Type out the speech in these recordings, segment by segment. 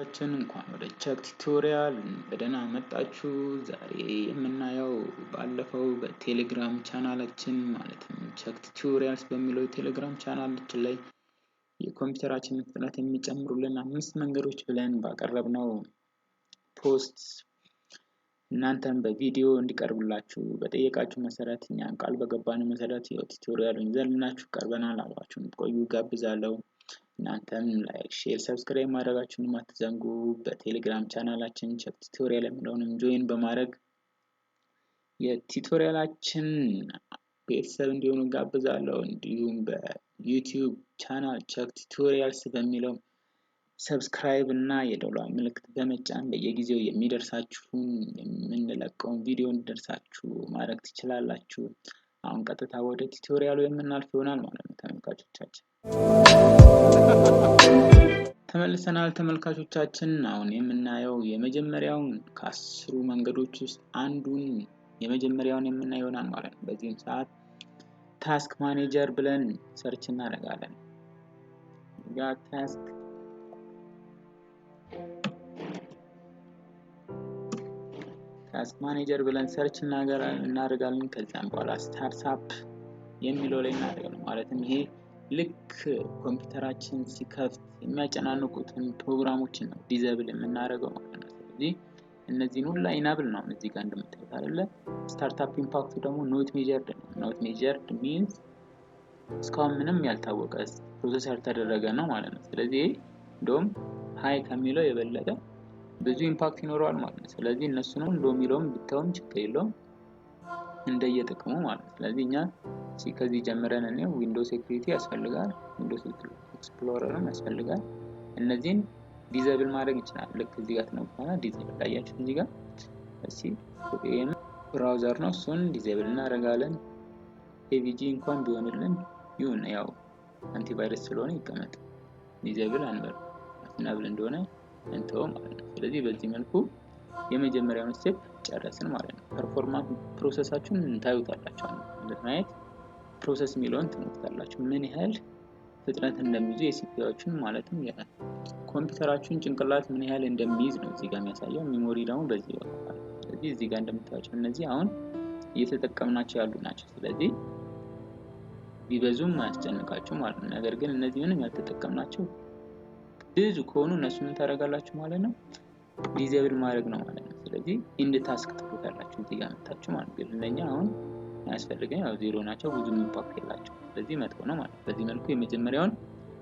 ተመልካቾቻችን እንኳን ወደ ቸክ ቱቶሪያል በደህና መጣችሁ። ዛሬ የምናየው ባለፈው በቴሌግራም ቻናላችን ማለትም ቸክ ቱቶሪያልስ በሚለው ቴሌግራም ቻናላችን ላይ የኮምፑተራችንን ፍጥነት የሚጨምሩልን 5 መንገዶች ብለን ባቀረብነው ፖስት እናንተም በቪዲዮ እንዲቀርብላችሁ በጠየቃችሁ መሰረት እኛን ቃል በገባነው መሰረት ቱቶሪያሉን ይዘንላችሁ ቀርበናል። አብራችሁን ቆዩ ጋብዛለሁ። እናንተም ላይክ፣ ሼር፣ ሰብስክራይብ ማድረጋችሁን አትዘንጉ። በቴሌግራም ቻናላችን ቸክ ቱቶሪያል የሚለውንም ጆይን በማድረግ የቱቶሪያላችን ቤተሰብ እንዲሆኑ ጋብዛለሁ። እንዲሁም በዩቲዩብ ቻናል ቸክ ቱቶሪያልስ በሚለው ሰብስክራይብ እና የደወል ምልክት በመጫን በየጊዜው የሚደርሳችሁን የምንለቀው ቪዲዮ እንዲደርሳችሁ ማድረግ ትችላላችሁ። አሁን ቀጥታ ወደ ቱቶሪያሉ የምናልፍ ይሆናል ማለት ነው ተመልካቾቻችን። ተመልሰናል ተመልካቾቻችን። አሁን የምናየው የመጀመሪያውን ከ10 መንገዶች ውስጥ አንዱን የመጀመሪያውን የምናየው ይሆናል ማለት ነው። በዚህም ሰዓት ታስክ ማኔጀር ብለን ሰርች እናደርጋለን። ታስክ ማኔጀር ብለን ሰርች እናደርጋለን። ከዛም በኋላ ስታርትአፕ የሚለው ላይ እናደርጋለን። ማለትም ይሄ ልክ ኮምፒውተራችን ሲከፍት የሚያጨናንቁትን ፕሮግራሞችን ነው ዲዘብል የምናደርገው ማለት ነው። ስለዚህ እነዚህን ሁሉ ኢናብል ነው እዚህ ጋር እንደምታዩት አይደለ። ስታርትአፕ ኢምፓክቱ ደግሞ ኖት ሜጀርድ ነው። ኖት ሜጀርድ ሚንስ እስካሁን ምንም ያልታወቀ ፕሮሰሰር ተደረገ ነው ማለት ነው። ስለዚህ እንደውም ሃይ ከሚለው የበለጠ ብዙ ኢምፓክት ይኖረዋል ማለት ነው። ስለዚህ እነሱንም ሎ ሚለውም ብታውም ችግር የለውም እንደየጥቅሙ ማለት ነው። ስለዚህ እኛ ከዚህ ጀምረን ነው ዊንዶው ሴኩሪቲ ያስፈልጋል፣ ዊንዶው ኤክስፕሎረርም ያስፈልጋል። እነዚህን ዲዘብል ማድረግ ይችላል። ልክ እዚህ ጋር ተነውጣና ዲዘብል ታያችሁ እዚህ ጋር ኤም ብራውዘር ነው፣ እሱን ዲዘብል እናደርጋለን። ኤቪጂ እንኳን ቢሆንልን ይሁን፣ ያው አንቲቫይረስ ስለሆነ ይቀመጥ። ዲዘብል አንበል ኢናብል እንደሆነ እንተው ማለት ነው። ስለዚህ በዚህ መልኩ የመጀመሪያውን ስቴፕ ጨረስን ማለት ነው። ፐርፎርማንስ ፕሮሰሳችሁን ታዩታላችሁ። ለማየት ፕሮሰስ ሚለውን ትነካላችሁ። ምን ያህል ፍጥነት እንደሚይዙ የሲፒዩዎችን ማለትም የኮምፒውተራችሁን ጭንቅላት ምን ያህል እንደሚይዝ ነው እዚህ ጋር የሚያሳየው። ሜሞሪ ደግሞ በዚህ ወጣ። ስለዚህ እዚህ ጋር እንደምታዩቸው እነዚህ አሁን እየተጠቀምናቸው ያሉ ናቸው። ስለዚህ ቢበዙም አያስጨንቃችሁ ማለት ነው። ነገር ግን እነዚህ ምንም ያልተጠቀምናቸው ብዙ ከሆኑ እነሱ ምን ታደርጋላችሁ ማለት ነው? ዲዘብል ማድረግ ነው ማለት ነው። ስለዚህ ኢንድ ታስክ ትሉታላችሁ እዚህ ጋር መጣችሁ ማለት ነው። ለኛ አሁን ያስፈልገኝ ያው ዜሮ ናቸው፣ ብዙ ኢምፓክት የላቸው። ስለዚህ መጥፎ ነው ማለት ነው። በዚህ መልኩ የመጀመሪያውን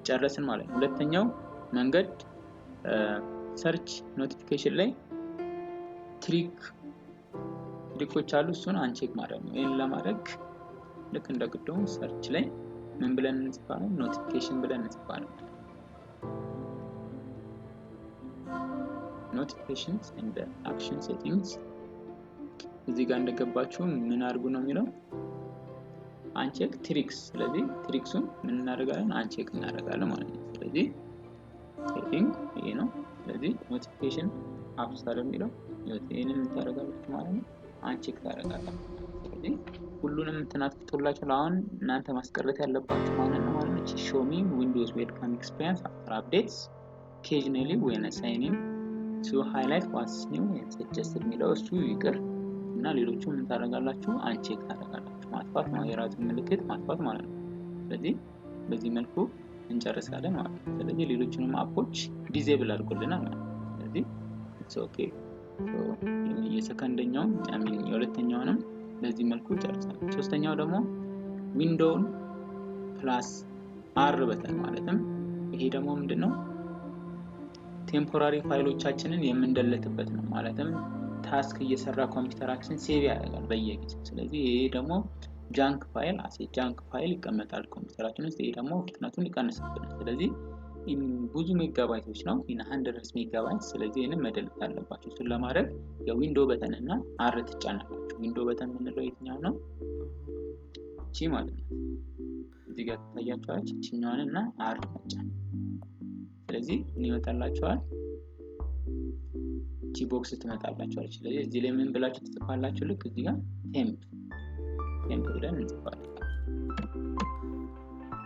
ጨረስን ማለት ነው። ሁለተኛው መንገድ ሰርች ኖቲፊኬሽን ላይ ትሪኮች አሉ። እሱን አንቼክ ማድረግ ነው። ይሄን ለማድረግ ልክ እንደቀደሙ ሰርች ላይ ምን ብለን እንጽፋለን? ኖቲፊኬሽን ብለን እንጽፋለን። notifications and the action settings እዚህ ጋር እንደገባችሁ ምን አድርጉ ነው የሚለው አንቼክ ትሪክስ። ስለዚህ ትሪክሱን ምን እናደርጋለን? አንቼክ እናደርጋለን ማለት ነው። ስለዚህ ሴቲንግ ይሄ ነው። ስለዚህ ኖቲፊኬሽን አፕስታር የሚለው ይሄንን ታደርጋላችሁ ማለት ነው። አንቼክ ታደርጋላችሁ። ስለዚህ ሁሉንም እንትናጥቶላችሁ አሁን እናንተ ማስቀረት ያለባችሁ ማለት ነው። show me windows welcome experience after updates occasionally when assigning to highlight what's new and suggested የሚለው እሱ ይቅር እና ሌሎቹም ምን ታደርጋላችሁ? አንቼክ ታደርጋላችሁ። ማጥፋት ነው፣ የራሱን ምልክት ማጥፋት ማለት ነው። ስለዚህ በዚህ መልኩ እንጨርሳለን ማለት ነው። ስለዚህ ሌሎቹንም አፖች ዲዜብል አድርጎልናል ማለት ነው። ስለዚህ it's okay የሰከንደኛው የሁለተኛውንም በዚህ መልኩ ጨርሰናል። ሶስተኛው ደግሞ ዊንዶውን ፕላስ አር በተን ማለትም ይሄ ደግሞ ምንድነው? ቴምፖራሪ ፋይሎቻችንን የምንደለትበት ነው። ማለትም ታስክ እየሰራ ኮምፒውተራችን ሴቭ ያደርጋል በየጊዜው። ስለዚህ ይሄ ደግሞ ጃንክ ፋይል ይቀመጣል ኮምፒውተራችን ውስጥ። ይሄ ደግሞ ፍጥነቱን ይቀንስብናል። ስለዚህ ብዙ ሜጋባይቶች ነው፣ 100 ሜጋባይት። ስለዚህ ይሄንን መደለት አለባችሁ። እሱን ለማድረግ የዊንዶው በተን እና አር ትጫናላችሁ። ዊንዶው በተን የምንለው የትኛው ነው? እቺ ማለት ነው። እዚህ ጋር ታያችኋለች። እቺኛዋን እና አር መጫን። ስለዚህ ምን ይመጣላችኋል? እቺ ቦክስ ትመጣላችኋለች። ስለዚህ እዚህ ላይ ምን ብላችሁ ትጽፋላችሁ? ልክ እዚህ ጋር ቴምፕ ብለን እንጽፋለን።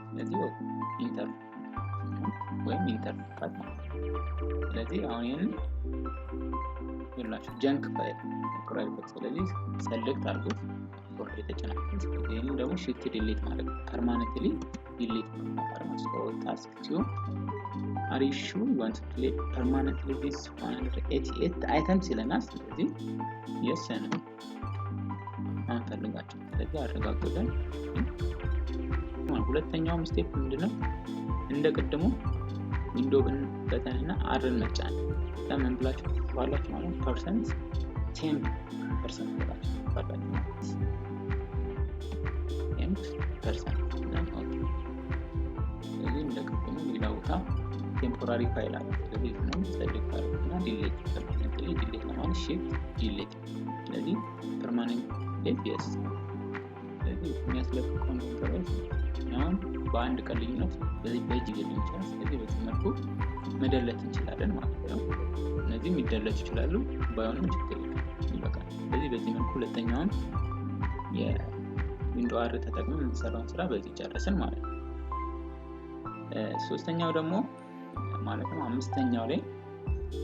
ስለዚህ ኢንተር ወይም ኢንተርፋስ ማለት ነው። ስለዚህ አሁን ይሄን ይላችሁ ጀንክ ፋይል ቁራይበት ስለዚህ ሰሌክት አድርጉት ፎር የተጨናነቀ ስለዚህ ይሄን ደግሞ shift delete ማለት permanently delete ማለት ነው። so task 2 are you sure you want to delete permanently this 188 items ይለናል። ስለዚህ yes ነው አንፈልጋቸው ስለዚህ አረጋግጠን ሁለተኛው ስቴፕ ምንድነው እንደቀደሙ ዊንዶውን በተንና አርን መጫን ለምን ብላችሁ ባላችሁ ማለት ፐርሰንት 10% ብላችሁ ባላችሁ ማለት 10% እና ስለዚህ እንደቀደሙ ሌላውታ ቴምፖራሪ ፋይል አለ ስለዚህ ነው ሰሌክት አድርጉና ዲሊት permanently ዲሊት ለማለት shift delete ስለዚህ permanently yes ስለዚህ የሚያስለቅቀው ነገር አሁን በአንድ ቀን ልዩነት በእጅ ሊሆን ይችላል። ስለዚህ በዚህ መልኩ መደለት እንችላለን ማለት ነው። እነዚህ የሚደለቱ ይችላሉ ባይሆንም ችግር የለም ይበቃል። ስለዚህ በዚህ መልኩ ሁለተኛውን የዊንዶው አር ተጠቅመን የምንሰራውን ስራ በዚህ ጨረስን ማለት ነው። ሶስተኛው ደግሞ ማለት ነው አምስተኛው ላይ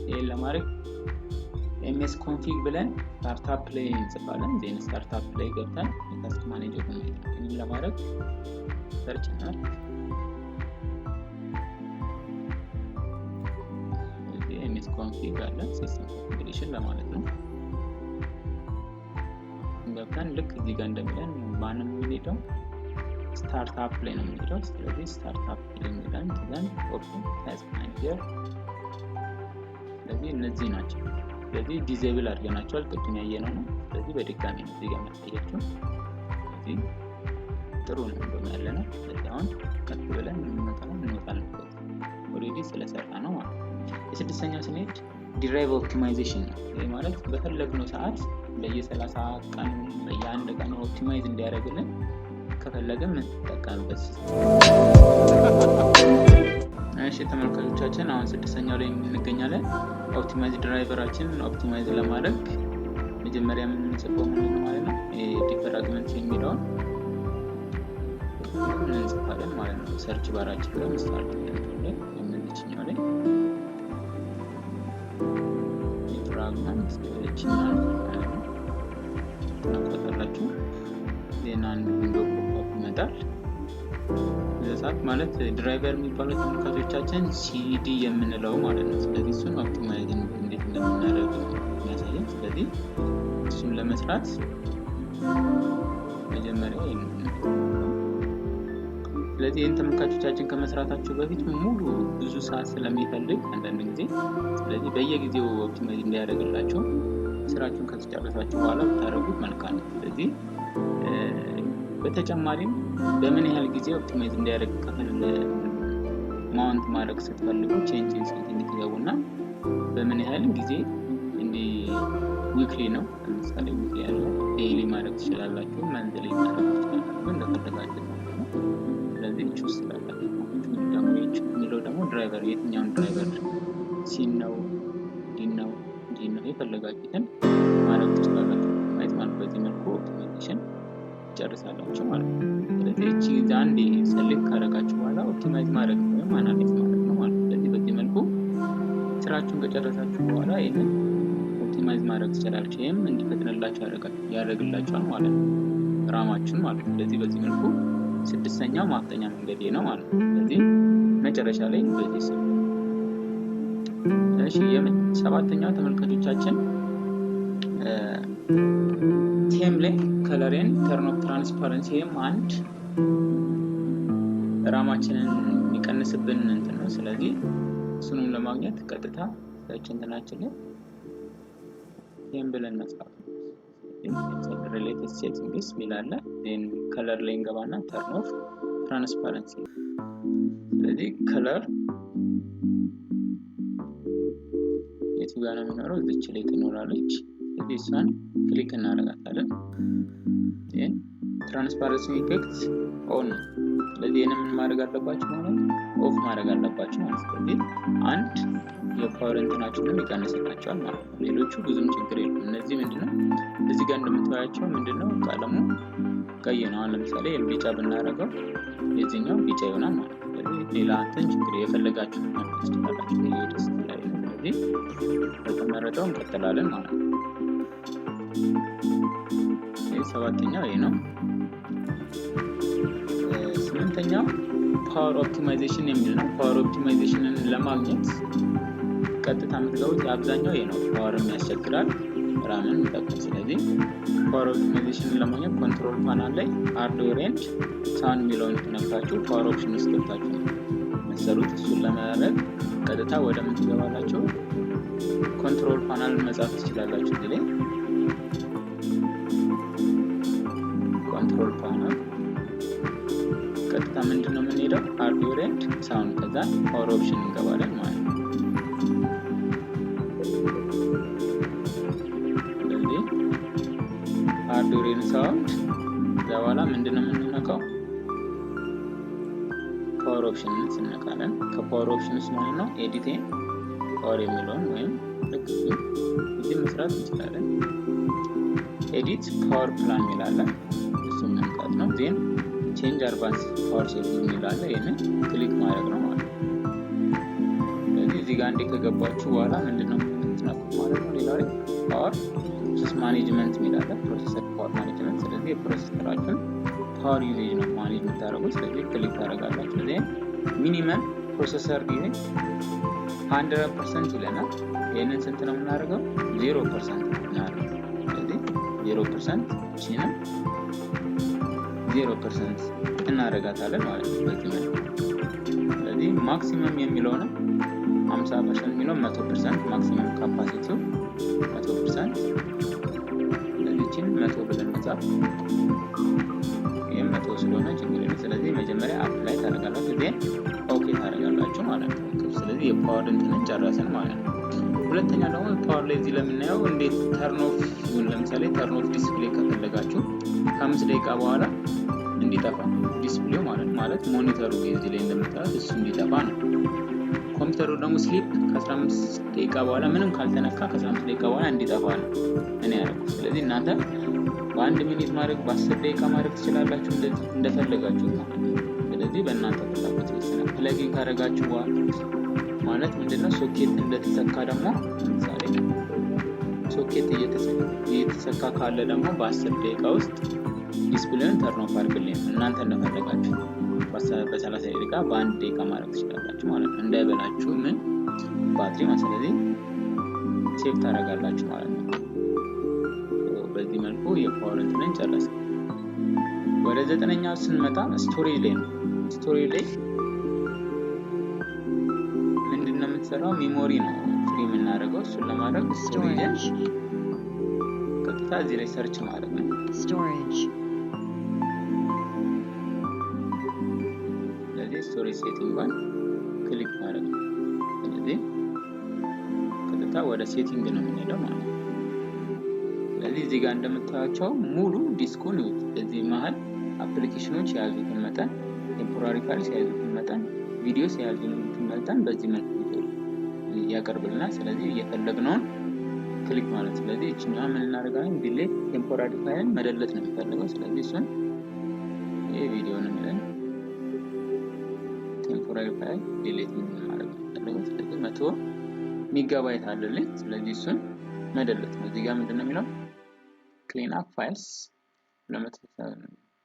ይሄን ለማድረግ ms config ብለን ስታርታፕ ላይ እንጽፋለን። ዜን ስታርታፕ ላይ ገብተን ታስክ ማኔጀር ነው ይሄን ለማድረግ ሰርች እናድርግ። እዚህ ms config አለ ሲስተም ኮንፊግሬሽን ለማለት ነው። ገብተን ልክ እዚህ ጋር እንደሚለን ማንም የሚሄደው ስታርታፕ ላይ ነው የሚሄደው። ስለዚህ ስታርታፕ ላይ እንሄዳለን ኦፕን ታስክ ማኔጀር ስለዚህ እነዚህ ናቸው። ስለዚህ ዲሴብል አድርገናቸዋል ቅድም ያየነው ነው። ስለዚህ በድጋሚ ነው እዚህ ጋር መታየቱ ስለዚህ ጥሩ ነው እንደማያለነው። ስለዚህ አሁን ከፍ ብለን እንወጣለን ኦሬዲ ስለሰራ ነው ማለት ነው። የስድስተኛው ስንሄድ ዲራይቭ ኦፕቲማይዜሽን ነው። ይሄ ማለት በፈለግነው ሰዓት በየ30 ቀኑ በየአንድ ቀኑ ኦፕቲማይዝ እንዲያደርግልን ከፈለግን እንጠቀምበት። እሺ ተመልካቾቻችን አሁን ስድስተኛው ላይ እንገኛለን። ኦፕቲማይዝ ድራይቨራችን ኦፕቲማይዝ ለማድረግ መጀመሪያ የምንጽፈው ማለት ነው ዲፍራግመንት የሚለውን እንጽፋለን ማለት ነው። ሰርች ባራችን ላይ ስታርት ላይ የምንችኛው ላይ ዲፍራግመንት እችኛው ተቆጣጣላችሁ ዜና አንድ ዊንዶው ፖፕ ይመጣል። ለዛት ማለት ድራይቨር የሚባለው ተመልካቾቻችን ሲዲ የምንለው ማለት ነው። ስለዚህ እሱን ኦፕቲማይዝ እንዴት እንደምናደርግ የሚያሳየን። ስለዚህ እሱን ለመስራት መጀመሪያ ስለዚህ ይህን ተመልካቾቻችን ከመስራታችሁ በፊት ሙሉ ብዙ ሰዓት ስለሚፈልግ አንዳንድ ጊዜ ስለዚህ በየጊዜው ኦፕቲማይዝ እንዲያደርግላችሁ ስራችሁን ከተጨረሳችሁ በኋላ ብታደርጉት መልካም ነው። ስለዚህ በተጨማሪም በምን ያህል ጊዜ ኦፕቲማይዝ እንዲያደርግ ከፈለገ ማውንት ማድረግ ስትፈልጉ ቼንጅ ሴቲንግ ትገቡና በምን ያህል ጊዜ እንዲ ዊክሊ ነው ለምሳሌ ዊክሊ ያለ ዴይሊ ማድረግ ትችላላችሁ መንዝሊ ማድረግ ትችላላችሁ እንደፈለጋችሁ ማለት ነው። ስለዚህ ቹስ ስላላችሁ ደግሞ የሚለው ደግሞ ድራይቨር የትኛውን ድራይቨር ሲን ነው ዲን ነው የፈለጋችሁትን ማድረግ ትችላላችሁ ማለት በዚህ መልኩ ኦፕቲማይዜሽን ጨርሳላችሁ ማለት ነው። ስለዚህ እቺ አንዴ ሰሌክት ካደረጋችሁ በኋላ ኦፕቲማይዝ ማድረግ ወይም አናላይዝ ማድረግ ነው ማለት ነው። ስለዚህ በዚህ መልኩ ስራችሁን ከጨረሳችሁ በኋላ ይሄን ኦፕቲማይዝ ማድረግ ትችላላችሁ። ይሄም እንዲፈጥንላችሁ ያደርግላችኋል ማለት ነው ራማችሁን ማለት ነው። ስለዚህ በዚህ መልኩ ስድስተኛው ማፍጠኛ መንገድ ነው ማለት ነው። ስለዚህ መጨረሻ ላይ በዚህ እሺ ሰባተኛው ተመልካቾቻችን ቴም ላይ ከለርን ተርን ኦፍ ትራንስፓረንሲም አንድ ራማችንን የሚቀንስብን እንትን ነው። ስለዚህ እሱንም ለማግኘት ቀጥታ እንትናችን ላይ ቴም ብለን መስራት ነው። ሪሌትድ ሴቲንግስ ሚላለ ዜን ከለር ላይ እንገባና ተርን ኦፍ ትራንስፓረንሲ ስለዚህ ከለር የቱ ጋር ነው የሚኖረው እዚች ላይ ትኖራለች። ስለዚህ እሷን ክሊክ እናደርጋታለን። ዜን ትራንስፓረንሲ ኢፌክት ኦን ስለዚህ ምን ማድረግ አለባችሁ ማለት ኦፍ ማድረግ አለባችሁ ማለት ስለዚህ አንድ የፓወር እንትናችንን ይቀንስላችኋል ማለት ነው። ሌሎቹ ብዙም ችግር የለም። እነዚህ ምንድነው እዚህ ጋር እንደምታዩቸው ምንድነው ቀለሙ ቀይ ነው። ለምሳሌ ቢጫ ብናደርገው የዚህኛው ቢጫ ይሆናል ማለት ነው። ስለዚህ ሌላ እንትን ችግር የፈለጋችሁ ማስተካከል ይችላል ላይ ስለዚህ በተመረጠው እንቀጥላለን ማለት ነው። ሰባተኛው ይሄ ነው። ስምንተኛው ፓወር ኦፕቲማይዜሽን የሚል ነው። ፓወር ኦፕቲማይዜሽንን ለማግኘት ቀጥታ የምትገቡት አብዛኛው ይሄ ነው። ፓወርም ያስቸግራል ራምን ይጠቅማል። ስለዚህ ፓወር ኦፕቲማይዜሽንን ለማግኘት ኮንትሮል ፓናል ላይ ሃርድዌር ኤንድ ሳውንድ የሚለውን ነካችሁ ፓወር ኦፕሽን ውስጥ ገብታችሁ መሰሩት። እሱን ለማድረግ ቀጥታ ወደ ምን ትገባላችሁ? ኮንትሮል ፓናልን መጻፍ ትችላላችሁ። እዚህ ላይ ኮንትሮል ፓናል ቀጥታ ምንድነው የምንሄደው? ሃርድዌር ኤንድ ሳውንድ ከዛ ፓወር ኦፕሽን እንገባለን ማለት ነው። ስለዚህ ሃርድዌር ኤንድ ሳውንድ ከዛ በኋላ ምንድነው የምንነካው? ፓወር ኦፕሽንን ስንነካለን ከፓወር ኦፕሽን ውስጥ ማለት ነው ኤዲቲንግ ፓወር የሚለውን ወይም ልክ እዚህ መስራት እንችላለን። ኤዲት ፓወር ፕላን ይላል እሱን መንካት ነው። ዜን ቼንጅ አድቫንስ ፓወር ሴቲንግ ይላል ይሄንን ክሊክ ማድረግ ነው ማለት ነው። ስለዚህ እዚህ ጋር እንደ ከገባችሁ በኋላ ምንድነው የምትነኩት ማለት ነው። ሌላ ፓወር ፕሮሰስ ማኔጅመንት ይላል ፕሮሰሰር ፓወር ማኔጅመንት። ስለዚህ የፕሮሰሰራችሁን ፓወር ዩዜጅ ነው ማኔጅ የምታደርጉት። ስለዚህ ክሊክ ታደርጋላችሁ። ስለዚህ ሚኒመም ፕሮሰሰር ዩዜጅ 100% ይለናል። ይሄንን ስንት ነው የምናደርገው? 0% እናደርጋለን። ስለዚህ 0% ቺንም 0% እናደርጋታለን ማለት ነው በዚህ መልኩ። ስለዚህ ማክሲመም የሚለው ነው 50% የሚለው 100% ማክሲመም ካፓሲቲው 100%። ስለዚህ ቺን 100 ብለን መጻፍ ይሄም 100 ስለሆነ ችግር የለም። ስለዚህ መጀመሪያ አፕላይ ታደርጋላችሁ ዜን ኦኬ ታደርጋላችሁ ማለት ነው። ስለዚህ የፓወር እንትንን ጨረስን ማለት ነው። ሁለተኛ ደግሞ ፓወር ላይ እዚህ ለምናየው እንዴት ተርን ኦፍ ይሁን። ለምሳሌ ተርን ኦፍ ዲስፕሌይ ከፈለጋችሁ ከ5 ደቂቃ በኋላ እንዲጠፋ ዲስፕሌው ማለት ሞኒተሩ እዚህ ላይ እንደምታዩት እሱ እንዲጠፋ ነው። ኮምፒውተሩ ደግሞ ስሊፕ ከ15 ደቂቃ በኋላ ምንም ካልተነካ ከ15 ደቂቃ በኋላ እንዲጠፋ ነው እኔ ያደረኩት። ስለዚህ እናንተ በ1 ሚኒት ማድረግ በ10 ደቂቃ ማድረግ ትችላላችሁ እንደፈለጋችሁ ማለት ነው። ስለዚህ በእናንተ ፍላጎት ይወሰናል። ፕለጊን ካደረጋችሁ ማለት ምንድነው ሶኬት እንደተሰካ ደግሞ ለምሳሌ ሶኬት እየተሰካ ካለ ደግሞ በ10 ደቂቃ ውስጥ ዲስፕሌይን ተርን ኦፍ አድርግልኝ እናንተ እንደፈለጋችሁ በ30 ደቂቃ በ1 ደቂቃ ማድረግ ትችላላችሁ ማለት ነው። እንዳይበላችሁ ምን ባትሪ ማለት ስለዚህ ሴቭ ታደርጋላችሁ ማለት ነው። በዚህ መልኩ የፓወር እንትንን ጨረስን። ወደ 9ኛው ስንመጣ ስቶሬጅ ላይ ነው። ስቶሬጅ ላይ ምንድነው የምትሰራው? ሜሞሪ ነው ፍሪ የምናደርገው። እሱን ለማድረግ ስቶሬጅ ቀጥታ እዚህ ላይ ሰርች ማድረግ ነው። ስቶሬጅ ስለዚህ ስቶሬጅ ሴቲንግ ባን ክሊክ ማድረግ ነው። ስለዚህ ቀጥታ ወደ ሴቲንግ ነው የምንሄደው ማለት ነው። ስለዚህ እዚህ ጋር እንደምታዩቸው ሙሉ ዲስኩን እዚህ መሃል አፕሊኬሽኖች የያዙትን መጠን፣ ቴምፖራሪ ፋይልስ የያዙትን መጠን፣ ቪዲዮስ የያዙትን መጠን በዚህ መልኩ ያቀርብልናል። ስለዚህ እየፈለግነውን ክሊክ ማለት ስለዚህ እቺኛው ምን እናደርጋለን? ዲሌት ቴምፖራሪ ፋይልን መደለት ነው የሚፈልገው። ስለዚህ እሱን ይሄ ቪዲዮ ነው የሚለን ቴምፖራሪ ፋይል ዲሌት ማድረግ ነው የሚፈልገው። ስለዚህ 100 ሜጋባይት አለልኝ። ስለዚህ እሱን መደለት ነው። እዚህ ጋር ምንድነው የሚለው ክሊን አፕ ፋይልስ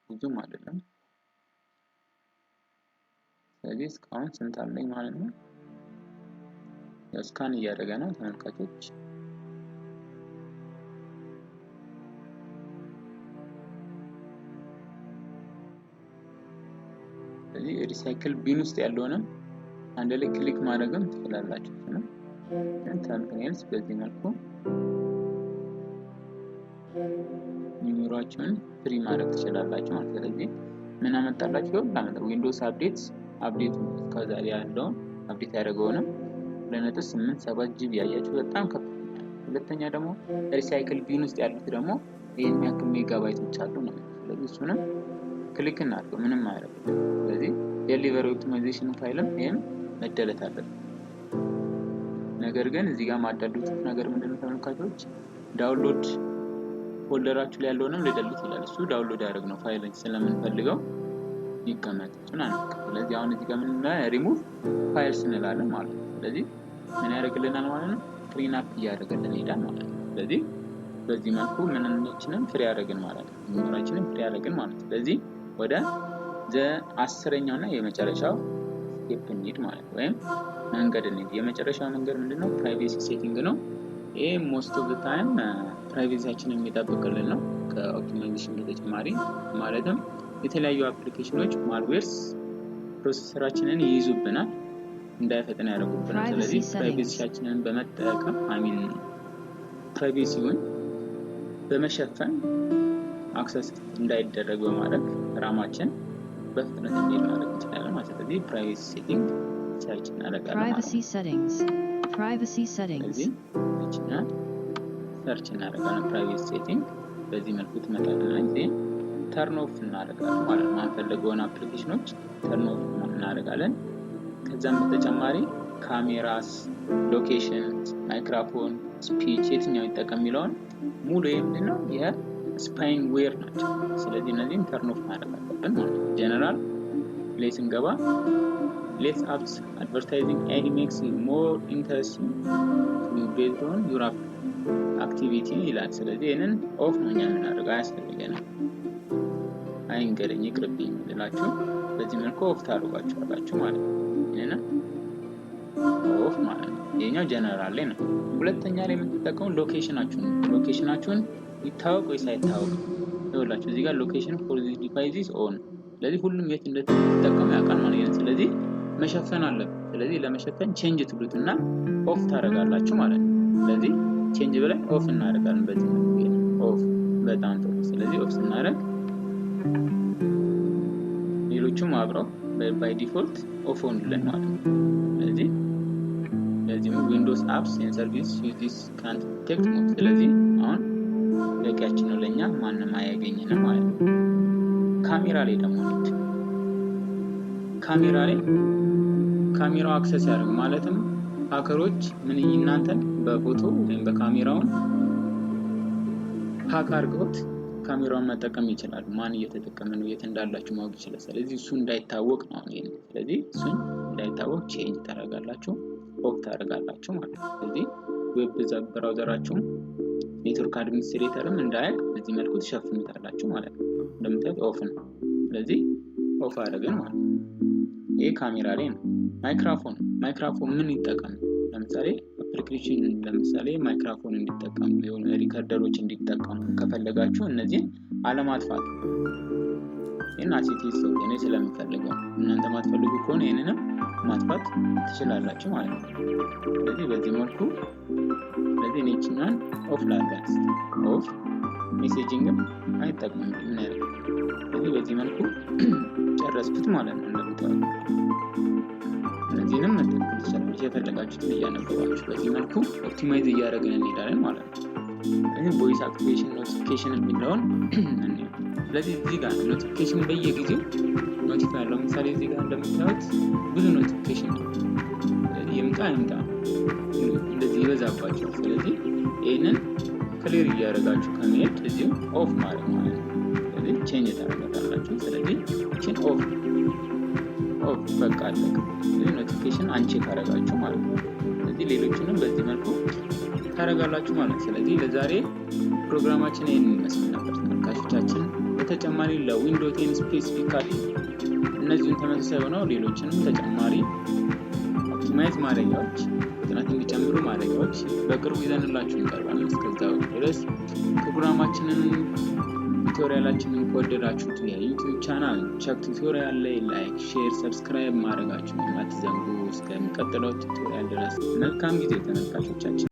ብዙም አይደለም። ስለዚህ እስካሁን ስንት አለኝ ማለት ነው? ስካን እያደረገ ነው ተመልካቾች። ስለዚህ ሪሳይክል ቢን ውስጥ ያለውንም አንድ ላይ ክሊክ ማድረግም ትችላላችሁ ነው። እንታንተንስ በዚህ መልኩ ሜሞሪያችሁን ፍሪ ማድረግ ትችላላችሁ ማለት ነው። ስለዚህ ምን አመጣላችሁ? ዊንዶውስ አፕዴት ከዛሬ ያለውን አፕዴት ያደረገውንም 2.87 ጂቢ ያያችሁ በጣም ከፍተኛ። ሁለተኛ ደግሞ ሪሳይክል ቢን ውስጥ ያሉት ደግሞ ይሄን ያክል ሜጋባይቶች አሉ ነው። ስለዚህ እሱንም ክሊክ እናድርገው ምንም አያደርግም። ስለዚህ ዴሊቨሪ ኦፕቲማይዜሽን ፋይልም ይሄም መደለት አለበት። ነገር ግን እዚህ ጋር ማዳሉት ነገር ምንድነው ተመልካቾች? ዳውንሎድ ፎልደራችሁ ላይ ያለውንም ልደልት ይላል። እሱ ዳውንሎድ ያደርግ ነው ፋይልን ስለምንፈልገው ይቀመጥ ይችላል። ስለዚህ አሁን እዚህ ጋር ምን እንላለን? ሪሙቭ ፋይልስ እንላለን ማለት ነው። ስለዚህ ምን ያደርግልናል ማለት ነው? ክሊን አፕ እያደረገልን ይሄዳል ማለት ነው። ስለዚህ በዚህ መልኩ ምንነችንን ፍሪ ያደርግን ማለት ነው። ሜሞሪያችንን ፍሪ ያደርግን ማለት ነው። ስለዚህ ወደ 10ኛው እና የመጨረሻው ስቴፕ እንሂድ ማለት ነው። ወይም መንገድ እንሂድ። የመጨረሻው መንገድ ምንድነው? ፕራይቬሲ ሴቲንግ ነው። ይሄ ሞስት ኦፍ ዘ ታይም ፕራይቬሲያችንን የሚጠብቅልን ነው ከኦፕቲማይዜሽን በተጨማሪ ማለትም የተለያዩ አፕሊኬሽኖች ማልዌርስ ፕሮሰሰራችንን ይይዙብናል፣ እንዳይፈጥን ያደርጉብናል። ስለዚህ ፕራይቬሲያችንን በመጠቀም ፕራይቬሲውን በመሸፈን አክሰስ እንዳይደረግ በማድረግ ራማችን በፍጥነት እንዲሄድ ማድረግ እንችላለን ማለት ነው። ስለዚህ ፕራይቬሲ ሴቲንግ ሰርች እናደርጋለን ማለት ነው። ፕራይቬሲ ሴቲንግስ ሰርች እናደርጋለን። ፕራይቬሲ ሴቲንግ በዚህ መልኩ ትመጣልናለች። እዚህ ተርን ኦፍ እናደርጋለን ማለት ነው። ማንፈልገውን አፕሊኬሽኖች ተርን ኦፍ እናደርጋለን። ከዛም በተጨማሪ ካሜራስ፣ ሎኬሽን፣ ማይክሮፎን፣ ስፒች የትኛው ይጠቀም የሚለውን ሙሉ ምንድነው የስፓይን ዌር ናቸው። ስለዚህ እነዚህን ተርን ኦፍ ማድረግ አለብን ማለት ነው። ጀነራል ላይ ስንገባ ሌትስ አፕስ አድቨርታይዚንግ ኤድ ሜክስ ሞር ኢንተረስቲንግ ቤዝድ ኦን ዩር አክቲቪቲ ይላል። ስለዚህ ይሄንን ኦፍ ነው የምናደርገው፣ አያስፈልገንም። አይንገረኝ ይቅርብኝ ልላችሁ በዚህ መልኩ ኦፍ ታደርጓቸዋላችሁ ማለት ነው። ይሄንን ኦፍ ማለት ነው። ይሄኛው ጀነራል ላይ ነው። ሁለተኛ ላይ የምትጠቀሙ ሎኬሽናችሁን ይታወቅ ወይስ አይታወቅ ይኸውላችሁ እዚህ ጋር ሎኬሽን ፎር ዚስ ዲቫይስ ኦን። ስለዚህ ሁሉም የት እንደምትጠቀሙ ያውቃል ማለት ነው። ስለዚህ መሸፈን አለብን። ስለዚህ ለመሸፈን ቼንጅ ትሉትና ኦፍ ታደርጋላችሁ ማለት ነው። ስለዚህ ቼንጅ ብለን ኦፍ እናደርጋለን። በዚህ ኦፍ በጣም ጥሩ። ስለዚህ ኦፍ ስናደርግ ሌሎቹም አብረው ባይ ዲፎልት ኦፍ ሆኑልን ማለት ነው። ስለዚህ ዊንዶውስ አፕስ ኤንድ ሰርቪስ ዩዝ ዲስ ካንት ዲቴክት ሞድ። ስለዚህ አሁን በቂያችን ነው ለኛ ማንንም አያገኘንም ማለት ነው። ካሜራ ላይ ደግሞ ካሜራው አክሰስ ያደርግ ማለትም ሃከሮች ምን እናንተን በፎቶ ወይም በካሜራውን ሃክ አድርገውት ካሜራውን መጠቀም ይችላሉ። ማን እየተጠቀመ ነው የት እንዳላችሁ ማወቅ ይችላል። ስለዚህ እሱ እንዳይታወቅ ነው ይሄን። ስለዚህ እሱ እንዳይታወቅ ቼንጅ ታደርጋላችሁ፣ ኦፍ ታደርጋላችሁ ማለት ነው። ስለዚህ ዌብ ብራውዘራችሁ ኔትወርክ አድሚኒስትሬተርም እንዳያውቅ በዚህ መልኩ ትሸፍኑታላችሁ ማለት ነው። እንደምታዩት ኦፍ ነው። ስለዚህ ኦፍ አደረግን ማለት ነው። ይሄ ካሜራ ላይ ነው። ማይክሮፎን ምን ይጠቀም? ለምሳሌ አፕሊኬሽን ለምሳሌ ማይክሮፎን እንዲጠቀሙ የሆነ ሪከርደሮች እንዲጠቀሙ ከፈለጋችሁ እነዚህን አለማጥፋት እና ሲቲስ እኔ ስለምፈልገው እናንተ ማትፈልጉ ከሆነ ይሄንንም ማጥፋት ትችላላችሁ ማለት ነው። ስለዚህ በዚህ መልኩ ስለዚህ እኔችኛን ኦፍ ላድርጋት። ኦፍ ሜሴጂንግም አይጠቅምም ምን ያደርግ። ስለዚህ በዚህ መልኩ ጨረስኩት ማለት ነው። እንደምታውቁ እነዚህንም መጠቀም ትችላላችሁ የፈለጋችሁትን እያነበባችሁ። በዚህ መልኩ ኦፕቲማይዝ እያደረግን እንሄዳለን ማለት ነው። ይሄ ቮይስ አክቲቬሽን ኖቲፊኬሽን የሚለውን እንየው። ስለዚህ እዚህ ጋር ኖቲፊኬሽን በየጊዜው ኖቲፋይ ያለው ለምሳሌ እዚህ ጋር እንደምታዩት ብዙ ኖቲፊኬሽን ይምጣ እንደዚህ ይበዛባቸው። ስለዚህ ይሄንን ክሊር እያደረጋችሁ ከመሄድ እዚሁ ኦፍ ማለት ነው። ስለዚህ ቼንጅ ታደርጋላችሁ። ስለዚህ እቺን ኦፍ በቃ አለቀ። ስለዚህ ኖቲፊኬሽን አንቼክ አደረጋችሁ ማለት ነው። ስለዚህ ሌሎችንም በዚህ መልኩ ታደርጋላችሁ ማለት ነው። ስለዚህ ለዛሬ ፕሮግራማችን ይሄን ይመስል ነበር ተመልካቾቻችን። በተጨማሪ ለዊንዶው 10 ስፔሲፊካሊ እነዚህን ተመሳሳይ ሆነው ሌሎችንም ተጨማሪ ኦፕቲማይዝ ማድረጊያዎች ፍጥነት እንዲጨምሩ ማድረጊያዎች በቅርቡ ይዘንላችሁ እንቀርባለን። እስከዛው ድረስ ፕሮግራማችንን ቱቶሪያላችንን ከወደዳችሁት የዩቲዩብ ቻናል ቸክ ቱቶሪያል ላይ ላይክ፣ ሼር፣ ሰብስክራይብ ማድረጋችሁን አትዘንጉ። እስከሚቀጥለው ቱቶሪያል ድረስ መልካም ጊዜ ተመልካቾቻችን።